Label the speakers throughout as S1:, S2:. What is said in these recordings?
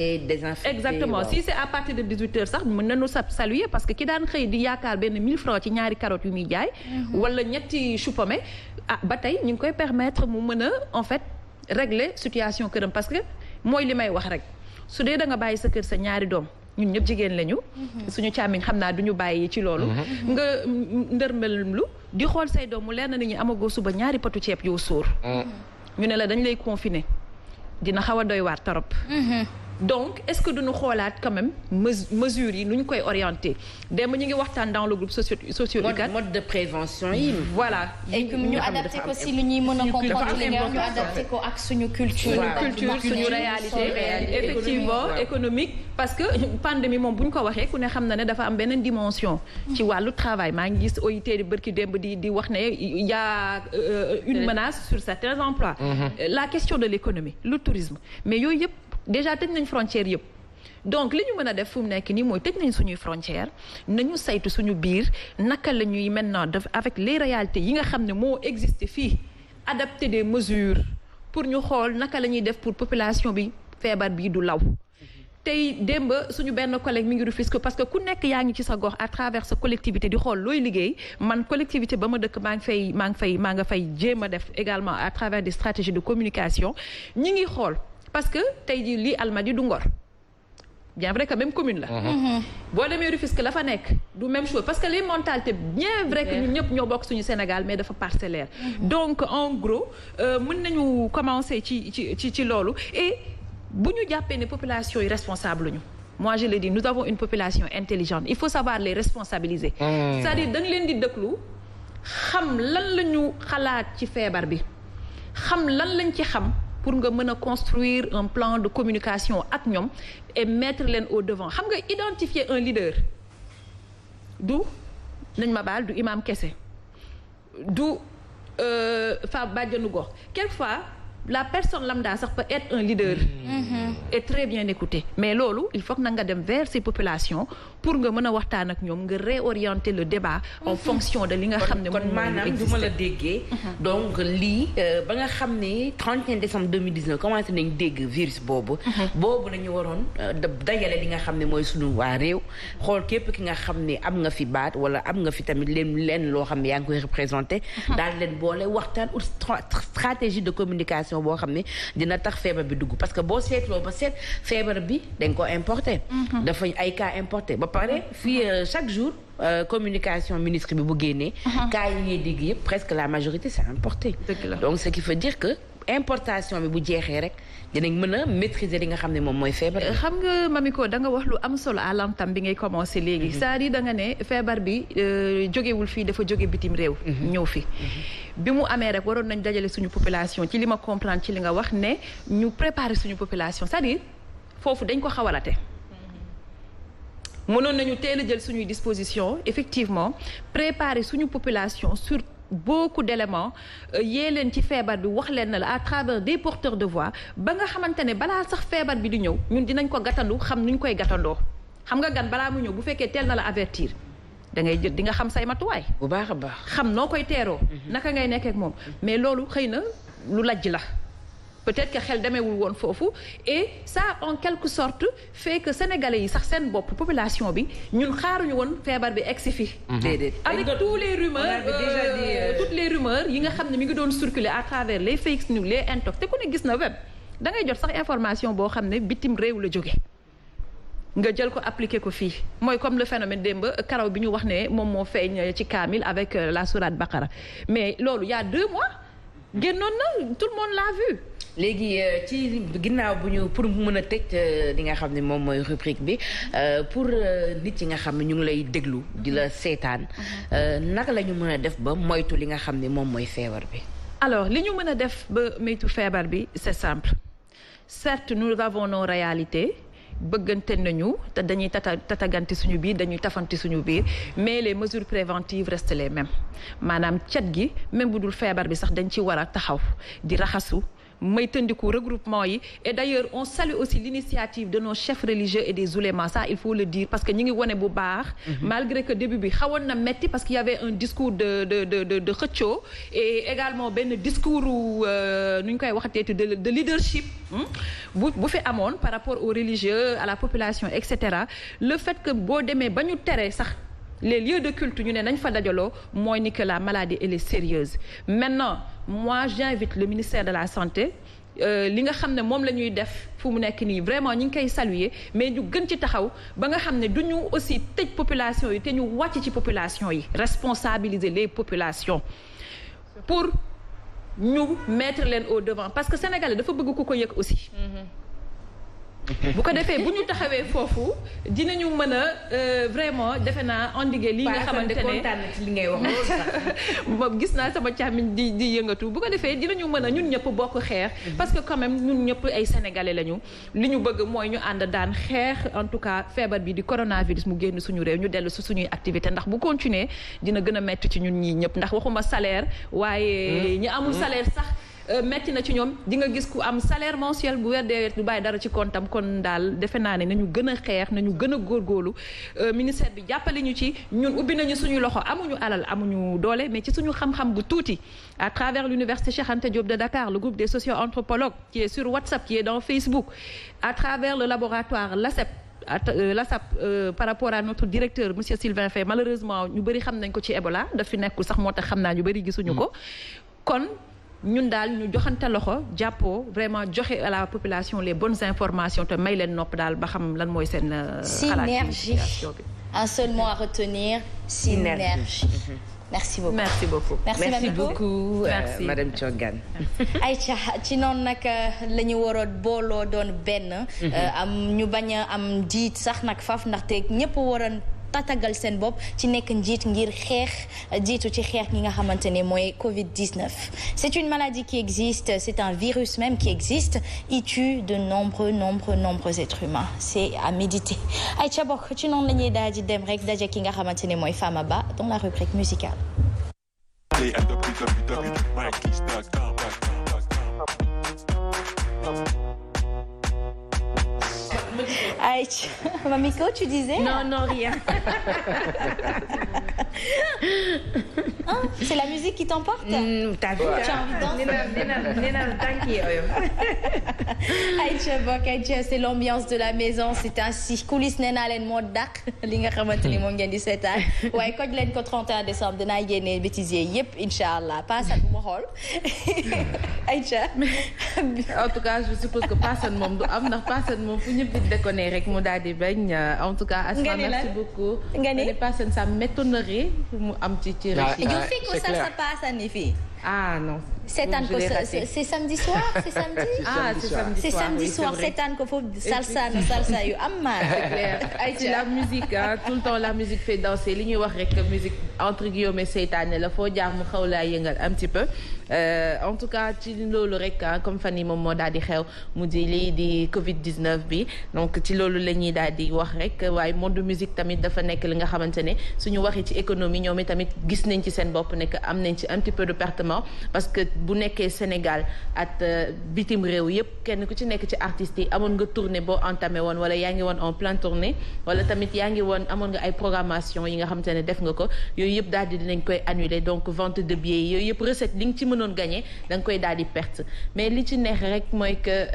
S1: exactement si c'est à partir de 18h sax mën nañu saluer parce que ki daan xëy di yaakaar benn 1000 francs ci ñaari carottes yu muy jaay. wala ñetti chou pommé ba tey ñu ngi koy permettre mu mën a en fait régler situation këram parce que mooy li may wax rek su dee da nga bàyyi sa kër sa ñaari doom. ñun ñëpp jigéen lañu. suñu càmmiñ xam naa duñu bàyyi ci loolu. nga ndërmellu di xool say doom mu leer na ni amagoo suba ñaari potu ceeb yow sóor. ñu ne la dañ lay confiner dina xaw a doy waar torop. donc est-ce que duñu xoolaat quand même mesures yi nu ñu koy orienté démb ñu ngi waxtaan dans le groupe socio-éducatif
S2: mode de prévention yi.
S1: voilà
S3: et que ñu adapté ko si lu ñuy mën a comprendre li nga ñu adapté ko ak suñu culture.
S1: suñu réalité effectivement économique. parce que pandémie moom bu ñu ko waxee ku ne xam na ne dafa am beneen dimension. ci wàllu travail maa ngi gis OIT di bërki démb di wax ne y a une menace sur certains emplois. La question de l'économie le tourisme mais yooyu yëpp. déjà tëj nañ frontière yëpp donc li ñu mën a def fu mu nekk nii mooy tëj nañ suñuy frontière nañu saytu suñu biir naka la ñuy maintenant def avec les réalités yi nga xam ne moo existé fii adapter des mesures pour ñu xool naka la ñuy def pour population bi feebar bii du law tey démb suñu benn collègue mi ngi Rufisque parce que ku nekk yaa ngi ci sa gox à travers sa collectivité di xool looy liggéey man collectivité ba ma dëkk maa nga fay jéem a def également à travers des stratégies de communication ñi ngi xool parce que tey jii lii Almadies du Ngor bien vrai que même commune la. boo demee Rufisque la fa nekk du même chose parce que les mentalités bien vrai que ñun ñëpp ñoo bokk suñu Sénégal mais dafa parcellaire. donc en gros mën nañu commencer ci loolu et bu ñu jàppee ne population yi responsable ñu. moi je le dis nous avons une population intelligente il faut savoir les responsabiliser. c'est-à-dire da nga leen di déglu xam lan la ñu xalaat ci feebar bi xam lan lañ ci xam. pour nga mën a construire un plan de communication ak ñoom et mettre leen au devant xam nga identifier un leader du nañ ma baal du imam kese du fa bàjjanu gox quelquefois la personne lambda sax peut être un leader et très bien écouté mais loolu il faut que na nga dem vers ces populations pour nga mën a waxtaan ak ñoom nga réorienter le débat en fonction de li nga xam ne
S2: kon maanaam du ma la déggee donc lii ba nga xam ne 31 décembre 2019 commencé nañ dégg virus boobu nañu waroon dajale li nga xam ne mooy sunu waa réew xool képp ki nga xam ne am nga fi baat wala am nga fi tamit leen loo xam ne yaa ngi koy représenté daal leen boole waxtaan ou stratégie de communication boo xam ne dina tax feebar bi dugg parce que boo seetloo ba seet feebar bi dañ ko importé dafa ay cas importé ba pare fii chaque jour communication ministre bi bu génnee cas yi ngay dégg yëpp presque la majorité c'est importé donc ce qui veut dire que importation bi bu jeexee rek dinañ mën a maîtriser li nga xam ne moom mooy feebar bi.
S1: xam nga Mamiko da nga wax lu am solo à l'entame bi ngay commencer léegi c'est-à-dire da nga ne feebar bi jógewul fii dafa jóge bitim réew ñëw fi bi mu amee rek waroon nañ dajale suñu population ci li ma comprendre ci li nga wax ne ñu préparer suñu population c'est-à-dire foofu dañ ko xawalate mënoon nañu teel a jël suñuy disposition effectivement préparer suñu population sur beaucoup d'éléments yee leen ci feebar bi wax leen na la à travers des porteurs de voix ba nga xamante ne balaa sax feebar bi di ñëw ñun dinañ ko gàttandu xam nuñ koy gàttandoo xam nga gan balaa mu ñëw bu fekkee teel na la avertir da ngay jël di nga xam say matuwaay.
S2: bu baax a baax
S1: xam noo koy teeroo. naka ngay nekkee ak moom mais loolu xëy na lu lajj la. peut-être que xel demeewul woon foofu et ça en quelque sorte fait que sénégalais yi sax seen bopp population bi ñun xaaruñu woon feebar bi egsi fi déedéet avec tous les rumeurs toutes les rumeurs yi nga xam ne mi ngi doon circuler à travers les fake news les intox te ku ne gis na web da ngay jot sax information boo xam ne bitim réew la jóge nga jël ko appliquer ko fii mooy comme le phénomène démb karaw bi ñu wax ne moom moo feeñ ci Kaamil avec la sourate Baqara mais loolu y a 2 mois génnoon na tout le monde l'a vu
S2: léegi ci ginnaaw bu ñu pour mën a tëj li nga xam ne moom mooy rubrique bi pour nit yi nga xam ne ñu ngi lay déglu di la seetaan naka la ñu mën a def ba moytu li nga xam ne moom mooy feebar bi.
S1: alors li ñu mën a def ba moytu feebar bi c'est simple certes nous avons nos réalités bëggante nañu te dañuy tatagante suñu biir dañuy tafante suñu biir mais les mesures préventives restent les mêmes maanaam cet gi même bu dul feebar bi sax dañ ci war a taxaw di raxasu may tëndiku regroupement yi et d'ailleurs on salue aussi l'initiative de nos chefs religieux et des oulémas, ça il faut le dire parce que ñu ngi wone bu baax malgré que début bi xawoon na metti parce qu'il y avait un discours de xëccoo et également benn discours nu ñu koy waxateeti de leadership bu fi amoon par rapport aux religieux à la population etc. Le fait que boo demee ba ñu tere sax les lieux de culte ñu ne nañ fa dajaloo mooy ni que la maladie elle est sérieuse. Maintenant moi j'invite le ministère de la santé li nga xam ne moom la ñuy def fu mu nekk nii vraiment ñu ngi koy saluer mais ñu gën ci taxaw ba nga xam ne du ñu aussi tëj population yi te ñu wàcc ci population yi responsabiliser les populations pour ñu mettre leen au devant parce que Sénégalais dafa bëgg ku ko yëg aussi. bu ko defee bu ñu taxawee foofu dinañu mën a vraiment defe naa endiguer lii nga xamante ne
S2: kontaan na ci li ngay wax loolu sax
S1: moom gis naa sama càmmiñ di yëngatu bu ko defee dinañu mën a ñun ñëpp bokk xeex parce que quand même ñun ñëpp ay sénégalais lañu li ñu bëgg mooy ñu ànd daan xeex en tout cas feebar bi di coronavirus mu génn suñu réew ñu dellu si suñuy activité ndax bu continuer dina gën a metti ci ñun ñii ñëpp ndax waxuma salaire waaye ñi amul salaire sax metti na ci ñoom di nga gis ku am salaire mensuel bu weer dee du bàyyi dara ci comptam kon daal defe naa ne nañu gën a xeex nañu gën a góorgóorlu ministère bi jàppale ñu ci ñun ubbi nañu suñu loxo amuñu alal amuñu doole mais ci suñu xam-xam bu tuuti à travers l'université Cheikh Anta Diop de Dakar le groupe des socio-anthropologues qui est sur WhatsApp qui est dans Facebook à travers le laboratoire l'ASEP par rapport à notre directeur monsieur Sylvain Faye malheureusement ñu bëri xam nañ ko ci Ebola daf fi nekkul sax moo tax xam naa ñu bëri gisuñu ko kon ñun daal ñu joxante loxo jàppoo vraiment joxe à la population les bonnes informations te may leen nopp daal ba xam lan mooy seen
S3: synergie un seul mot à retenir synergie merci beaucoup
S1: merci beaucoup
S2: merci beaucoup madame Thiongane
S3: Aïcha ci noonu nag la ñu waroon booloo doon benn am ñu bañ a am jiit sax nag faf ndaxte ñëpp waroon tatagal seen bopp ci nekk njiit ngir xeex jiitu ci xeex gi nga xamante ne mooy Covid-19 c'est une maladie qui existe c'est un virus même qui existe il tue de nombreux êtres humains c'est à méditer ay ca bokk ci noonu la ñuy daal di dem rek daje ki nga xamante ne mooy Fama Ba dans la rubrique musicale Aïcha, Mamiko, tu disais?
S2: Non, rien.
S3: Hein? C'est la musique qui t'emporte?
S2: T'as vu?
S3: Tu as envie de danser? Aïcha, c'est l'ambiance de la maison, c'est ainsi. Coulisses nee naa leen moo dàq li nga xamante ni moom ngeen di seetaan waaye koj leen ko 31 décembre dinaa génne bêtisier yëpp incha allah Paasan bu ma xool Aïcha.
S4: En tout cas je suppose que Paasan moom du am ndax Paasan moom fu ñëpp di déconner rek mu daal di bañ en tout cas. Asma merci beaucoup.
S3: nga ni
S4: Paasan ça m'étonnerait mu am ci région.
S3: yow fii ko sa Paasan ni fii.
S4: Ah non.
S3: seetaan ko c'est samedi soir c'est samedi. C'est samedi soir seetaan ko foofu salsa yu am maa.
S4: C'est clair ay ci la musique tout le temps la musique fait danser li ñuy wax rek musique entre guillemets seytaane la foo jaar mu xaw laa yëngal un petit peu en tout cas ci loolu rek comme fan yi moom moo daal di xew mu di lii di Covid-19 bi donc ci loolu la ñuy daal di wax rek waaye monde musique tamit dafa nekk li nga xamante ne suñu waxee ci économie ñoom tamit gis nañ ci seen bopp nekk am nañ ci un petit peu de pertement parce que bu nekkee Sénégal ak bitim réew yëpp kenn ku ci nekk ci artistes yi amoon nga tournée boo entamé woon wala yaa ngi woon en plein tournée wala tamit yaa ngi woon amoon nga ay programmation yi nga xamante ne def nga ko yooyu yëpp daal di dinañ koy annuler donc vente de billets yi yooyu yëpp recette li nga ci mënoon gagné da nga koy daal di perte mais li ci neex rek mooy que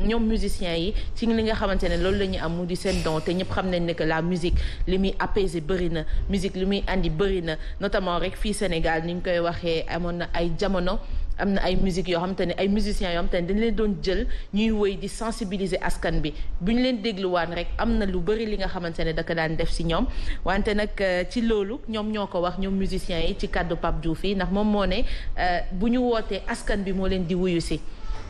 S4: ñoom musiciens yi ci li nga xamante ne loolu la ñu am mu di seen don te ñëpp xam nañ ne que la musique li muy apaiser bëri na musique li muy andi bëri na notamment rek fii Sénégal ni ñu koy waxee amoon na ay jamono am na ay musique yoo xamante ne ay musiciens yoo xamante ne dañ leen doon jël ñuy woy di sensibiliser askan bi bu ñu leen dégluwaan rek am na lu bëri li nga xamante ne da ko daan def si ñoom wante nag ci loolu ñoom ñoo ko wax ñoom musiciens yi ci kàddu Pape Diouf yi ndax moom moo ne bu ñu wootee askan bi moo leen di wuyu si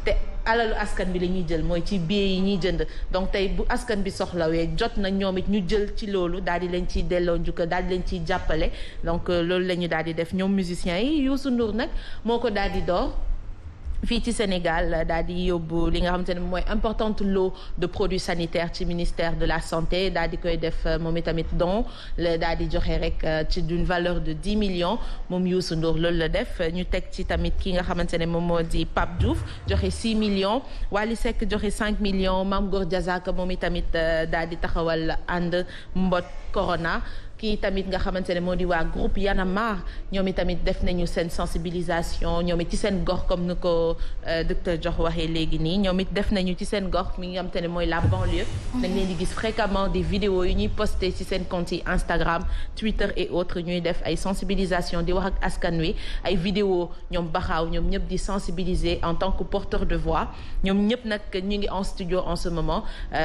S4: te alalu askan bi la ñuy jël mooy ci billet yi ñuy jënd donc tey bu askan bi soxlawee jot na ñoom it ñu jël ci loolu daal di leen ciy delloo njukkal daal di leen ciy jàppale donc loolu la ñu daal di def ñoom musiciens yi Youssou Ndour nag moo ko daal di door fii ci Sénégal daal di yóbbu li nga xamante ne mooy importante lot de produits sanitaires ci ministère de la santé daal di koy def moom itamit don la daal di joxe rek ci d'une valeur de 10 millions moom Youssou Ndour loolu la def ñu teg ci tamit ki nga xamante ne moom moo di Pape Diouf joxe 6 millions Wally Seck joxe 5 millions Mame Gor Diazaka moom itamit daal di taxawal ànd mbot corona. kii tamit nga xamante ne moo di waa groupe Y'en a marre ñoom itamit def nañu seen sensibilisation ñoom it ci seen gox comme ni ko docteur Diokh waxee léegi nii ñoom it def nañu ci seen gox mi nga xamante ne mooy la banlieue. dañ leen di gis fréquemment des vidéos yu ñuy posté ci seen compte yi Instagram Twitter et autres ñuy def ay sensibilisation di wax ak askan wi ay vidéo ñoom baxaaw ñoom ñëpp di sensibiliser en tant que porteur de voix ñoom ñëpp nag ñu ngi en studio en ce moment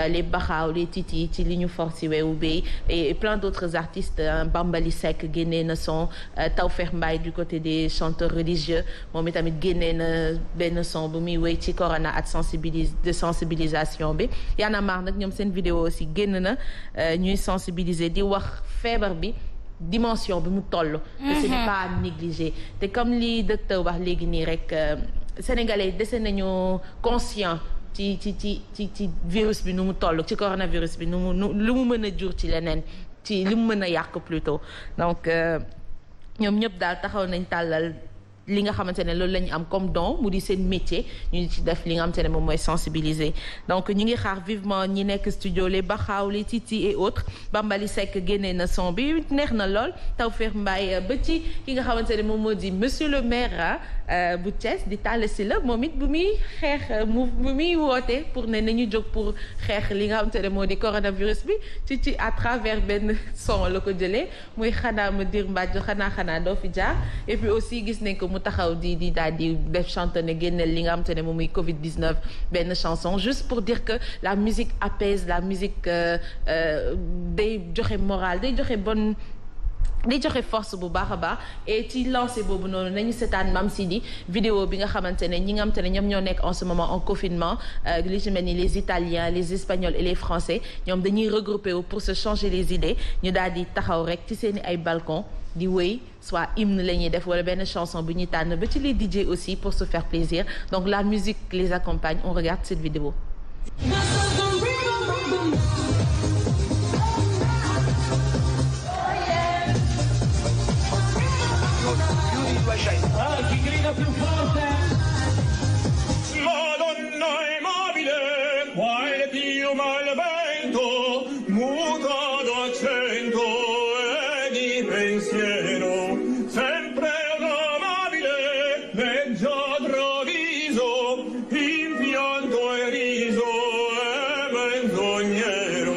S4: les baxaaw les titi ci li ñu forci weewu bay et plein d'autres artistes. Bambali Seck génnee na son Tawfekh Mbaye du côté des chanteurs religieux moom itamit génnee na benn son bu muy wéy ci corona ak sensibilisation bi Y'en a marre nag ñoom seen vidéo aussi génn na ñuy sensibiliser di wax feebar bi dimension bi mu toll que ce n'est pas à négliger te comme li docteur wax léegi nii rek sénégalais dese nañu conscient ci virus bi nu mu toll ci coronavirus bi lu mu mën a jur ci leneen ci li mu mën a yàq plutôt donc ñoom ñëpp daal taxaw nañ tàllal li nga xamante ne loolu la ñu am comme don mu di seen métier ñu ci def li nga xamante ne moom mooy sensibiliser donc ñu ngi xaar vivement ñi nekk studio les Baxaaw les Titi et autres Bambali Seck génnee na son bi neex na lool Tawfekh Mbaye ba ci ki nga xamante ne moom moo di monsieur le maire bu Thiès di Talla Sylla moom it bu muy xeex bu muy woote pour ne nañu jóg pour xeex li nga xamante ne moo di coronavirus bi ci à travers benn son la ko jëlee muy xanaa ma dir mbàjjo xanaa doo fi jaar et puis aussi gis nañ ko mu taxaw di daal di def chanter ne génneel li nga xamante ne moom muy Covid-19 benn chanson juste pour dire que la musique apaise la musique day joxe morale day joxe bonne day joxe force bu baax a baax et ci lancé boobu noonu nañu seetaan Mam Sidi vidéo bi nga xamante ne ñi nga xamante ne ñoom ñoo nekk en ce moment en confinement li ci mel ni les Italiens les Espagnols et les Français ñoom dañuy regrouper wu pour se changer les idées ñu daal di taxaw rek ci seeni ay balcon di wéy soit hymne la ñuy def wala benn chanson bu ñuy tànn ba ci les DJ aussi pour se faire plaisir donc la musique les accompagne on regarde cette vidéo.
S5: Chi grida più forte? Madonna è mobile, qua è più malvento, muta d'accento e di pensiero, sempre amabile, leggiadro viso, in pianto e riso e menzognero.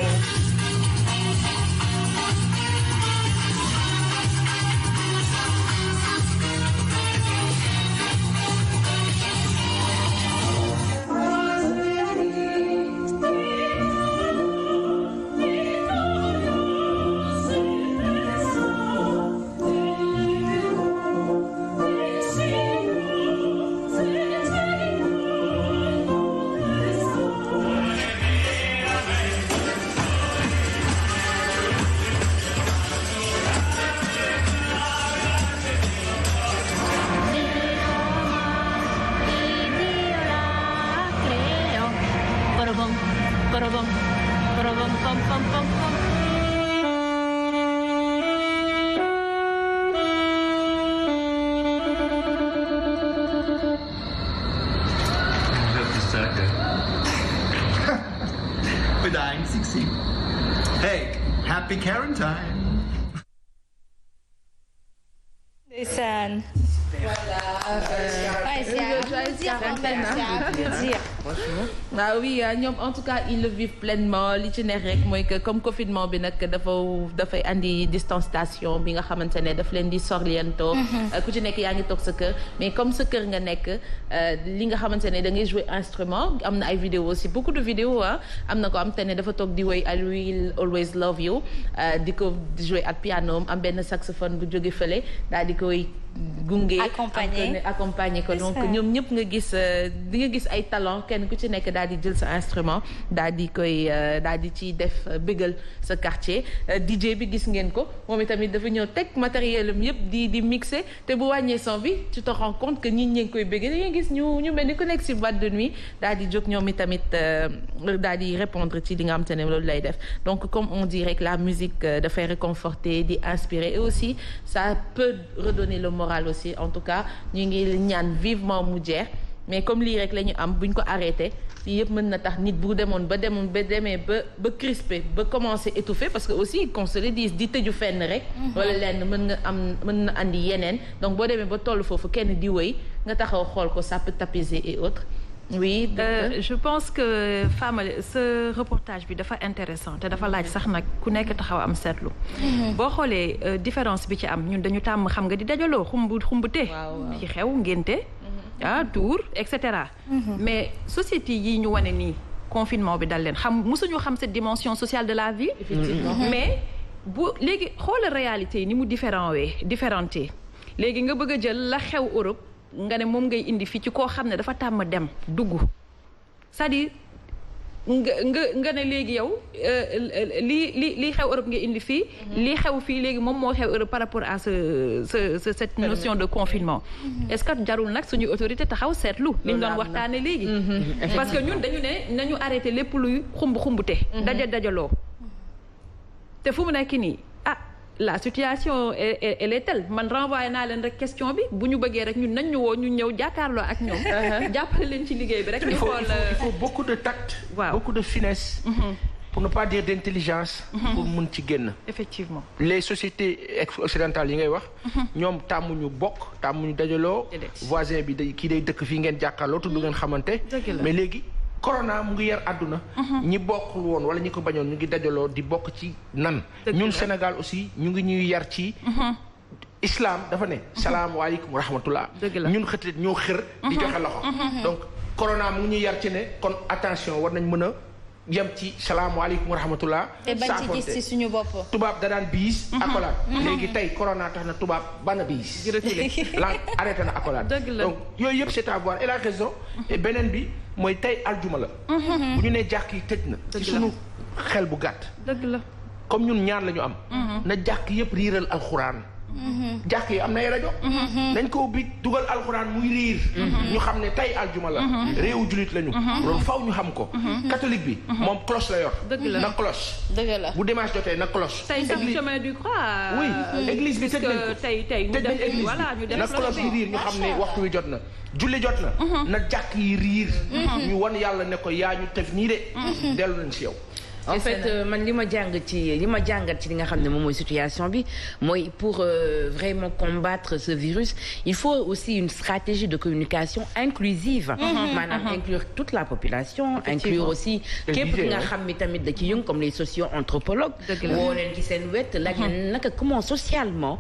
S6: Bedankt, Sixi. Hey, happy quarantine.
S3: Ndeysaan.
S4: Ah oui ñoom en tout cas ils le vivent pleinement li ci neex rek mooy que comme confinement bi nag dafay andi distanciation bi nga xamante ne daf leen di sorliento ku ci nekk yaa ngi toog sa kër mais comme sa kër nga nekk li nga xamante ne da ngay jouer instrument am na ay vidéos aussi beaucoup de vidéos am na ko am te ne dafa toog di woy I will always love you di ko jouer ak piano am benn saxophone bu jóge fële daal di koy gunge
S3: accompagner
S4: ko donc ñoom ñëpp nga gis di nga gis ay talent kenn ku ci nekk daal di jël sa instrument daal di koy daal di ci def bégal sa quartier DJ bi gis ngeen ko moom itamit dafa ñëw teg matériel am yëpp di mixer te bu wàññee son bi tu te rends compte que nit ñi ngi koy bégal dañuy gis ñu mel ni ku nekk si boîte de nuit daal di jóg ñoom itamit daal di répondre ci li nga xam te ne loolu lay def donc comme on dit rek la musique dafay réconforter di inspirer et aussi ça peut redonner le moral aussi en tout cas ñu ngi ñaan vivement mu jeex mais comme lii rek la ñu am buñ ko arrêté lii yëpp mën na tax nit bu demee ba crispé ba commencé étouffer parce que aussi qu'on se le dise di tëju fenn rek wala lenn mën na andi yeneen donc boo demee ba toll foofu kenn di wëy nga taxaw xool ko ça peut t'apaiser et autres. Oui,
S1: je pense que Fama ce reportage bi dafa intéressant te dafa laaj sax nag ku nekk taxaw am seetlu. boo xoolee différence bi ci am ñun dañu tàmm xam nga di dajaloo xumbute ci xew ngénte tour et cetera. mais société yi ñu wane nii confinement bi dal leen musuñu xam cette dimension sociale de la vie. Effectivement. Mais bu léegi xoolal réalité yi ni mu différenté léegi nga bëgg a jël la xew Europe. nga ne moom ngay indi fii ci koo xam ne dafa tàmm dem dugg c'est-à-dire nga ne léegi yow lii xew Europe nga indi fii lii xew fii léegi moom moo xew Europe par rapport à cette notion de confinement est-ce que jarul nag suñuy autorité taxaw seetlu li ñu doon waxtaane léegi parce que ñun dañu ne nañu arrêté lépp luy xumbute dajaloo te fu mu nekk nii la situation elle est telle man renvoyé naa leen rek question bi bu ñu bëggee rek ñun nañ ñu woo ñu ñëw jàkkaarloo ak ñoom jàppale leen ci liggéey bi rek ñu xool
S7: il faut beaucoup de tact beaucoup de finesse pour ne pas dire d'intelligence pour mun ci génn
S1: effectivement
S7: les sociétés occidentales yi ngay wax ñoom tàmmuñu bokk tàmmuñu dajaloo voisin bi kii day dëkk fii ngeen jàkkaarloo tudd ngeen xamante mais léegi corona mu ngi yar àdduna ñi bokkul woon wala ñi ko bañoon ñu ngi dajaloo di bokk ci nan ñun Sénégal aussi ñu ngi ñuy yar ci islam dafa ne salaamaaleykum wa rahmatullah ñun xëtit ñoo xër di joxe loxo donc corona mu ngi ñuy yar ci ne kon attention war nañ mën a yem ci salaamaaleykum wa rahmatullah
S3: te bañ ci gis ci suñu bopp
S7: tubaab da daan biis accolade léegi tey corona tax na tubaab bana biis la arrêté na accolade donc yooyu yëpp c'est à voir et la raison et beneen bi mooy tey aljuma la bu ñu nee jàkk yi tëj na ci suñu xel bu gàtt
S1: dëgg la
S7: comme ñun ñaan la ñu am na jàkk yëpp riiral alxuraan jàkk yi am na ay rajo nañ ko ubbi dugal alxuraan muy riir ñu xam ne tey aljuma la réewu julit lañu loolu faw ñu xam ko catholique bi moom cloche la yor na cloche bu dimanche jotee na cloche
S1: tey sax chemin du croix
S7: oui église bi tëj nañ ko
S1: tey ñu def église bi
S7: na cloche yi riir ñu xam ne waxtu wi jot na julli jot na na jàkk yi riir ñu wan yàlla ne ko yaa ñu tef nii de dellu nañ si yow
S2: en fait man li ma jàngat ci li nga xam ne moom mooy situation bi mooy pour vraiment combattre ce virus il faut aussi une stratégie de communication inclusive maanaam inclure toute la population inclure aussi képp ki nga xam ni tamit da ci yëngu comme les socio-anthropologues woo leen ci seen wet laaj leen naka comment socialement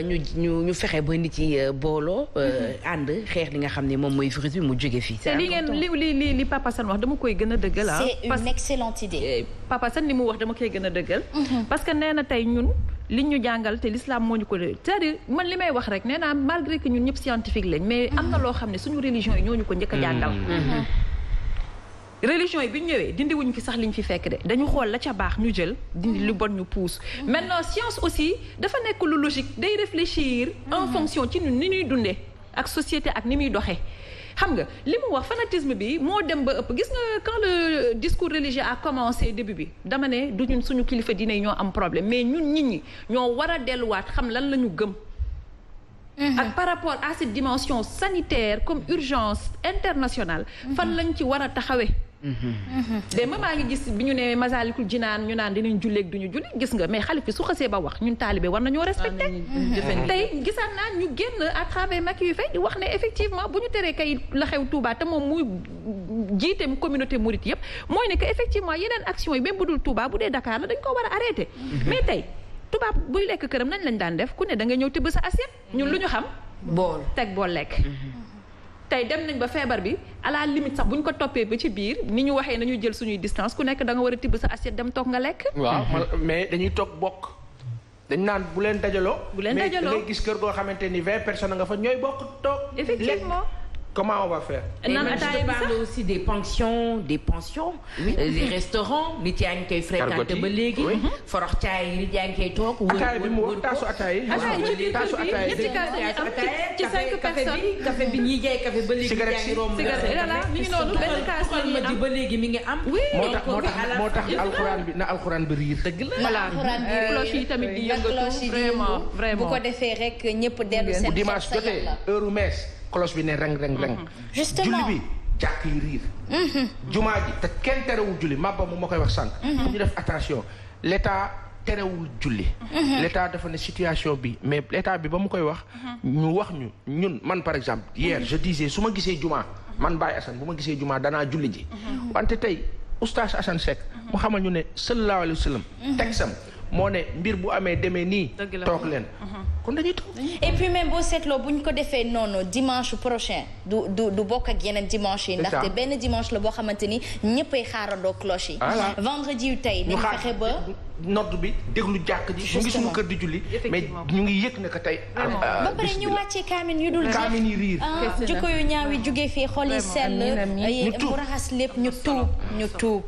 S2: ñu fexe ba nit yi booloo ànd xeex li nga xam ne moom mooy virus bi mu jóge fii
S1: c'est li Papa Sane wax dama koy gën a dëggal
S3: c'est une excellente idée
S1: Papa Sane li mu wax dama koy gën a dëggal parce que nee na tey ñun li ñu jàngal te l'islam moo ñu ko c'est-à-dire man li may wax rek nee naa malgré que ñun ñëpp scientifique lañ mais am na loo xam ne suñu religion yi ñoo ñu ko njëkk a jàngal religion yi bi ñu ñëwee dindi wuñu fi sax liñ fi fekk de dañu xool la ca baax ñu jël dindi lu bon ñu pousse maintenant science aussi dafa nekk lu logique day réfléchir en fonction ci ñun ni ñuy dundee ak société ak ni muy doxee xam nga li mu wax fanatisme bi moo dem ba ëpp gis nga quand le discours religieux a commencé début bi dama ne du ñun suñu kilifa diine yi ñoo am problème mais ñun nit ñi ñoo war a delluwaat xam lan la ñu gëm ak par rapport à cette dimension sanitaire comme urgence internationale fan lañ ci war a taxawee de ma maa ngi gis bi ñu ne Masalikul Jinaan ñu naan dinañ julleeg duñu julli gis nga mais xalif bi su xasee ba wax ñun taalibe war nañoo respecté tey gisaan naa ñu génn à travers Macky yu fay di wax ne effectivement bu ñu teree kay la xew Touba te moom muy jiite communauté mouride yëpp mooy ne que effectivement yeneen action yi même bu dul Touba bu dee Dakar la dañ ko war a arrêté mais tey tubaab buy lekk këram nañ lañ daan def ku ne da nga ñëw tibb sa assiette ñun lu ñu xam
S2: bool
S1: teg bool lekk tey dem nañ ba feebar bi à la limite sax bu ñu ko toppee ba ci biir ni ñu waxee nañu jël suñuy distance ku nekk da nga war a tibb sa assiette dem toog nga lekk.
S7: waaw mais dañuy toog bokk. dañ naan bu leen dajaloo.
S1: mais da
S7: ngay gis kër goo xamante ni 20 personnes nga fa ñooy bokk toog.
S1: effectivement.
S7: Comment on va faire.
S2: naan ataaya bi parle aussi des pensions des restaurants nit yaa ngi koy fréquenté ba léegi. forox caay nit yaa ngi koy toog.
S7: ataaya bi mu wax taasu ataaya yi.
S1: taasu ataaya ci 5 personnes.
S2: café bi ñuy jaay café ba léegi. yaa ngi romb
S1: mi ngi noonu benn kaas la ñuy am
S2: ba léegi mi ngi am.
S7: moo tax alxuraan bi na alxuraan bi riir. dëgg la
S1: voilà cloche yi tamit di yëngatu vraiment
S3: bu ko defee rek ñëpp dellu seen.
S7: bu dimanche jotee heure mees. cloche bi ne reng.
S3: justement
S7: julli bi jàkk yi riir. jumaa ji te kenn terewul julli mabba mu ma koy wax sànq. pour ñu def attention l'état terewul julli. l'état dafa ne situation bi mais l'état bi ba mu koy wax. ñu wax ñun man par exemple hier je disais su ma gisee jumaa man Baye Assane bu ma gisee jumaa danaa julli ji. wante tey oustaz Assane Seck mu xamal ñu ne sallallahu alayhi wa sallam. texam moo ne mbir bu amee demee nii. toog leen. kon dañuy toog.
S3: et puis même boo seetloo bu ñu ko defee noonu dimanche prochain du bokk ak yeneen dimanche yi. ndaxte benn dimanche la boo xamante ni ñëppay xaarandoo cloche yi. vendredi yu tey nañ fexe ba.
S7: nodd bi déglu jàkk ji. ñu ngi suñu kër di julli. mais ñu ngi yëg ne que tey.
S3: ba pare ñu wàccee kaamin yu dul jeex.
S7: kaamin yi riir.
S3: jikko yu ñaaw yi jugee fii xol yi sell. mu raxas lépp ñu tuub.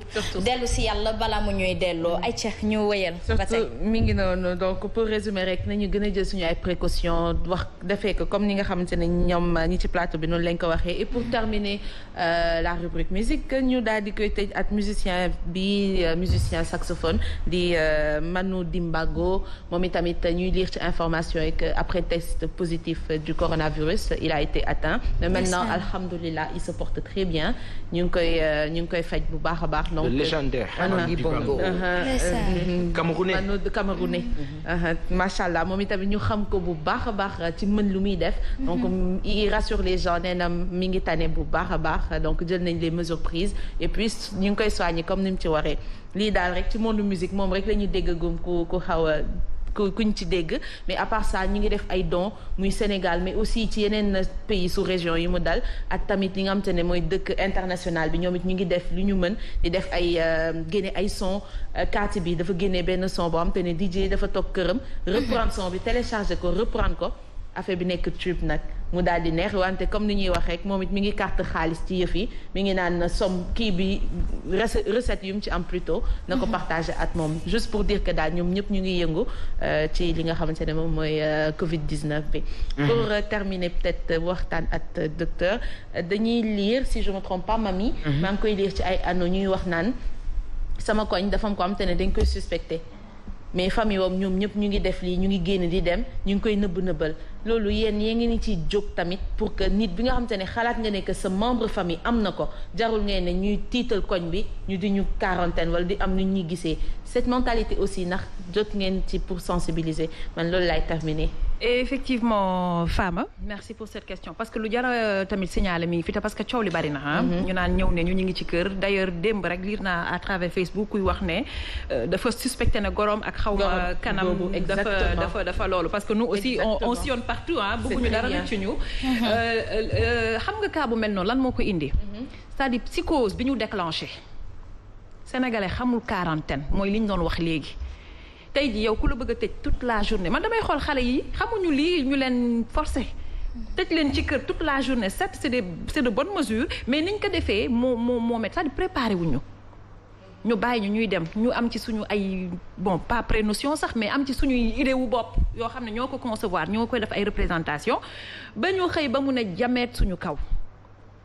S3: dellu si yàlla balaa mu ñuy delloo ay ca ñu wëyal. ba tey
S4: mi ngi noonu donc pour résumer rek nañu gën a jël suñu ay précautions wax defee ko comme ni nga xamante ne ñoom ñi ci plateau bi noonu lañ ko waxee et pour terminer la rubrique musique ñu daal di koy tëj ak musicien saxophone di Manu Dimbago moom itamit ñuy lire ci information yi que après test positif du coronavirus il a été atteint mais maintenant alhamdulillah il se porte très bien ñu ngi koy faj bu baax a baax donc
S7: le légendaire Manu Dimbago
S4: Camerounais macha allah moom itamit ñu xam ko bu baax a baax ci mën lu muy def donc il rassure les gens nee na mi ngi tane bu baax a baax donc jël nañ les mesures prises et puis ñu ngi koy soigner comme ni mu ci waree lii daal rek ci monde musique moom rek la ñuy dégg gum ku xaw a kuñ ci dégg mais à part ça ñu ngi def ay dons muy Sénégal mais aussi ci yeneen pays sous région yi mu dal ak tamit li nga xamante ne mooy dëkk international bi ñoom it ñu ngi def lu ñu mën di def ay génne ay son Katy bi dafa génne benn son boo xamante ne DJ dafa toog këram reprendre son bi télécharger ko reprendre ko affaire bi nekk tube nag mu daal di neex wante comme ni ñuy wax rek moom it mi ngi carte xaalis ci yëf yi mi ngi naan somme kii bi recette yu mu ci am plutôt na ko partager ak moom juste pour dire que daal ñoom ñëpp ñu ngi yëngu ci li nga xamante ne moom mooy Covid-19 bi. Pour terminer peut-être waxtaan ak docteur dañuy lire si je me trompe pas Mami. maa ngi koy lire ci ay anneaux ñuy wax naan sama koñ dafa am ko am te ne dañ koy suspecté. mais famille woom ñoom ñëpp ñu ngi def lii ñu ngi génn di dem ñu ngi koy nëbbal loolu yéen ngi ni ci jóg tamit pour que nit bi nga xamante ne xalaat nga ne que sa membre famille am na ko jarul ngeen ne ñuy tiital koñ bi ñu di ñu quarantaine wala di am nu ñuy gisee cette mentalité aussi ndax jot ngeen ci pour sensibiliser man loolu laay terminer.
S1: Et effectivement Fama merci pour cette question parce que lu jara tamit signalé mi ngi fi te parce que coow li bari na ñu naan ñëw ne ñu ngi ci kër d'ailleurs démb rek lire naa à travers Facebook kuy wax ne dafa suspecté na gorom ak xaw ma kanam dafa loolu parce que nous aussi on sillonne partout bëgguñu dara na ci ñu xam nga cas bu mel noonu lan moo ko indi c'est-à-dire psychose bi ñu déclenché sénégalais xamul quarantaine mooy li ñu doon wax léegi tey ji yow ku la bëgg a tëj toute la journée man damay xool xale yi xamuñu lii ñu leen forcé tëj leen ci kër toute la journée certes c'est de bonnes mesures mais niñ ko defee moo met c'est-à-dire préparé wuñu ñu bàyyi ñuy dem ñu am ci suñu ay bon pas prénotion sax mais am ci suñuy idée wu bopp yoo xam ne ñoo ko concevoir ñoo koy def ay représentation ba ñu xëy ba mu ne jameet suñu kaw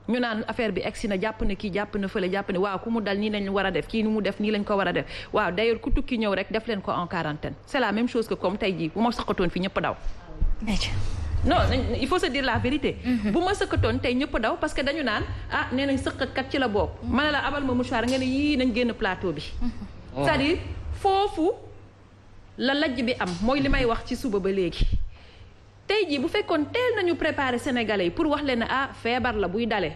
S1: ñu naan affaire bi egsi na jàpp na kii jàpp na fële jàpp ne waaw ku mu dal nii lañ war a def kii ni mu def nii lañ ko war a def waaw d'ailleurs ku tukki ñëw rek def leen ko en quarantaine c'est la même chose que comme tey jii bu ma sëqatoon fi ñëpp daw non il faut se dire la vérité bu ma sëqatoon tey ñëpp daw parce que dañu naan nee nañ sëqatkat ci la bokk ma ne la abal ma mouchoir nga ne yii nañ génn plateau bi c'est-à-dire foofu la lajj bi am mooy li may wax ci suba ba léegi tey jii bu fekkoon teel nañu préparer sénégalais yi pour wax leen ne feebar la buy dale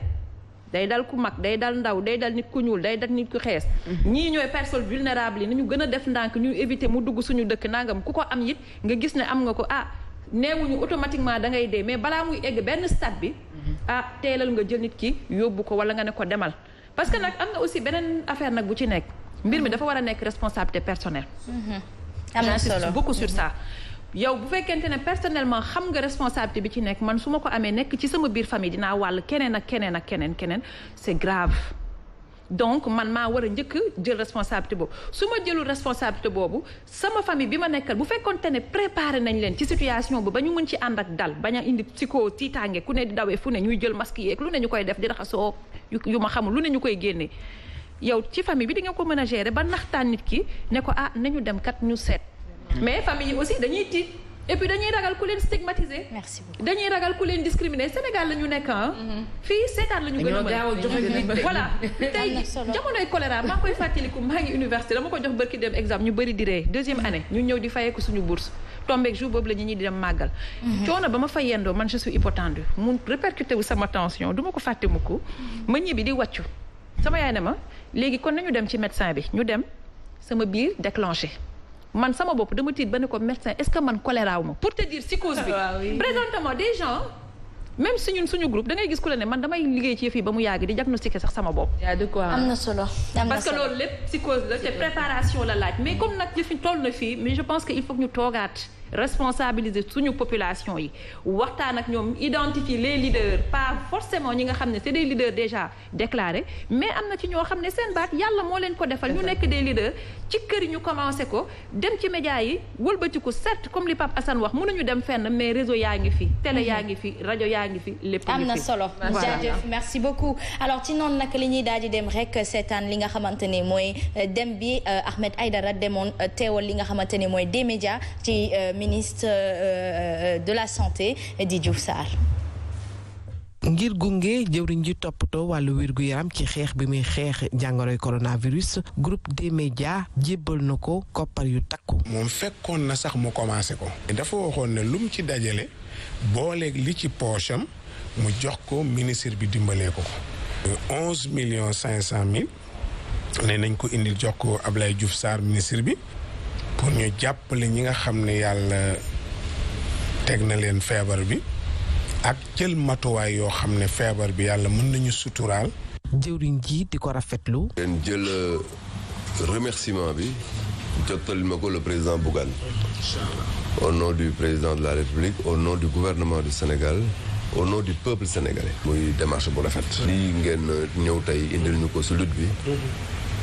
S1: day dal ku mag day dal ndaw day dal nit ku ñuul day dal nit ku xees ñii ñooy personnes vulnérables yi nañu gën a def ndànk ñu éviter mu dugg suñu dëkk nangam ku ko am it nga gis ne am nga ko neewuñu automatiquement da ngay dee mais balaa muy egg benn stade bi teelal nga jël nit ki yóbbu ko wala nga ne ko demal parce que nag am na aussi beneen affaire nag bu ci nekk mbir mi dafa war a nekk responsabilité personnelle j'insiste beaucoup sur ça. yow bu fekkente ne personnellement xam nga responsabilité bi ci nekk man su ma ko amee nekk ci sama biir famille dinaa wàll keneen ak keneen c'est grave. donc man maa war a njëkk jël responsabilité boobu su ma jëlul responsabilité boobu sama famille bi ma nekkal bu fekkonte ne préparé nañ leen ci situation bi ba ñu mën ci ànd ak dal bañ a indi psycho tiitaange ku ne di dawee fu ne ñuy jël masque yeeg lu ne ñu koy def di raxasoo yu ma xamul lu ne ñu koy génne yow ci famille bi di nga ko mën a gérer ba naxtaan nit ki ne ko nañu dem kat ñu seet mais famille yi aussi dañuy tiit et puis dañuy ragal ku leen stigmatiser.
S3: merci beaucoup
S1: dañuy ragal ku leen discriminer Sénégal la ñu nekk fii seetaan la ñu gën a mën voilà tey jamonoy choléra maa ngi koy fàttaliku maa ngi université dama ko jox bërki dem exemple ñu bëri di ree 2e année ñu ñëw di fayeeku suñu bourse tombeeg jour boobu la ñi di dem màggal coono ba ma fa yendoo man je suis hypotendue mu répercuté wu sama tension du ma ko fàtte mukk ma ñibbi di wàccu sama yaay ne ma léegi kon nañu dem ci médecin bi ñu dem sama biir déclenché man sama bopp dama tiit ba ne ko médecin est-ce que man choléra wu ma pour te dire psychose bi présentement des gens même suñu groupe da ngay gis ku la ne man damay liggéey ci yëf yi ba mu yàgg di diagnostiquer sax sama bopp.
S4: y a de quoi
S3: am na solo
S1: parce que loolu lépp psychose la te préparation la laaj mais comme nag jëfi toll na fii mais je pense que il faut que ñu toogaat responsabiliser suñu population yi waxtaan ak ñoom identifier les leaders pas forcément ñi nga xam ne c'est des leaders déjà déclarés mais am na ci ñoo xam ne seen baat yàlla moo leen ko defal ñu nekk des leaders ci kër yi ñu commencé ko dem ci médias yi wëlbatiku certes comme li Pape Assane wax mënuñu dem fenn mais réseau yaa ngi fi télé yaa ngi fi rajo yaa ngi fi lépp
S3: am na solo jaajëf merci beaucoup alors ci noonu nag li ñuy daal di dem rek seetaan li nga xamante ne mooy dem bi Ahmed Aïdara demoon teewal li nga xamante ne mooy des médias ci ministre de la santé di Diouf Sarr.
S8: ngir gunge jëwriñ ji toppatoo wàllu wérgu yaram ci xeex bi muy xeex jàngoroy coronavirus groupe des médias jébbal na ko koppar yu takku.
S9: moom fekkoon na sax mu commencé ko. dafa waxoon ne lu mu ci dajale booleeg li ci poosam mu jox ko ministre bi dimbalee ko. 11,500,000 ne nañ ko indil jox ko Abdoulaye Diouf Sarr ministre bi. pour ñu jàppale ñi nga xam ne yàlla teg na leen feebar bi ak jël matuwaay yoo xam ne feebar bi yàlla mën nañu suturaal.
S8: jëwriñ ji di ko rafetlu.
S10: ngeen jël remerciement bi jottali ma ko le président Bougane au nom du président de la République au nom du gouvernement du Sénégal au nom du peuple sénégalais. muy démarche bu rafet. lii ngeen ñëw tey indil ñu ko si lutte bi.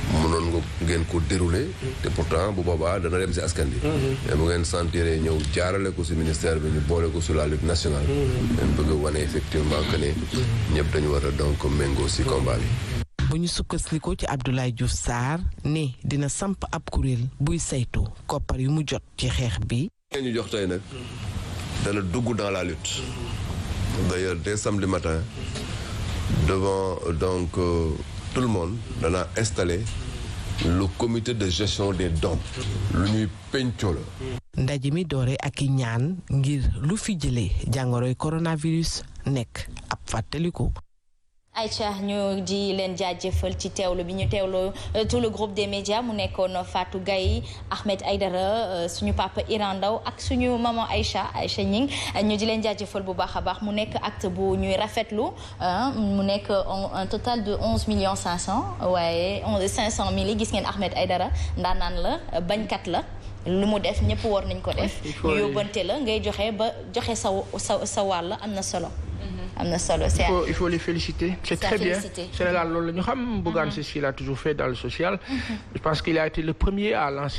S10: mënoon nga ngeen ko dérouler te pourtant bu boobaa dana dem si askan bi mais bu ngeen sentiree ñëw jaarale ko si ministère bi ñu boole ko sur la lutte nationale ngeen bëgg a wane effectivement que ne ñëpp dañu war a donc méngoo si combat bi.
S8: bu ñu sukkandikoo ci Abdoulaye Diouf Sarr ne dina samp ab kuréel buy saytu koppar yu mu jot ci xeex bi.
S10: ngeen ñu jox tey nag dana dugg dans la lutte d'ailleurs dès samedi matin devant donc tout le monde dana installé le comité de gestion des dons lu ñuy pencoo la.
S8: ndaje mi doore ak i ñaan ngir lu fi jëlee jàngoroy coronavirus nekk ab fàttaliku.
S3: Aïcha ñu di leen jaajëfal ci teewlu bi ñu teewlu tout le groupe des médias mu nekkoon Fatou Gaye Ahmed Aïdara suñu papa Iran Ndaw ak suñu maman Aïcha Ñing ñu di leen jaajëfal bu baax a baax mu nekk acte bu ñuy rafetlu mu nekk un total de 11,500,000 waaye 500,000 yi gis ngeen Ahmed Aïdara ndaanaan la bañkat la lu mu def ñëpp war nañ ko def ñu yóbbante la ngay joxe ba joxe sa wàll am na solo. am na solo
S7: il faut les féliciter. C'est très bien. Sénégal loolu la ñu xam. Bougane c'est ce qu'il a toujours fait dans le social. Je pense qu'il a été le premier à lancer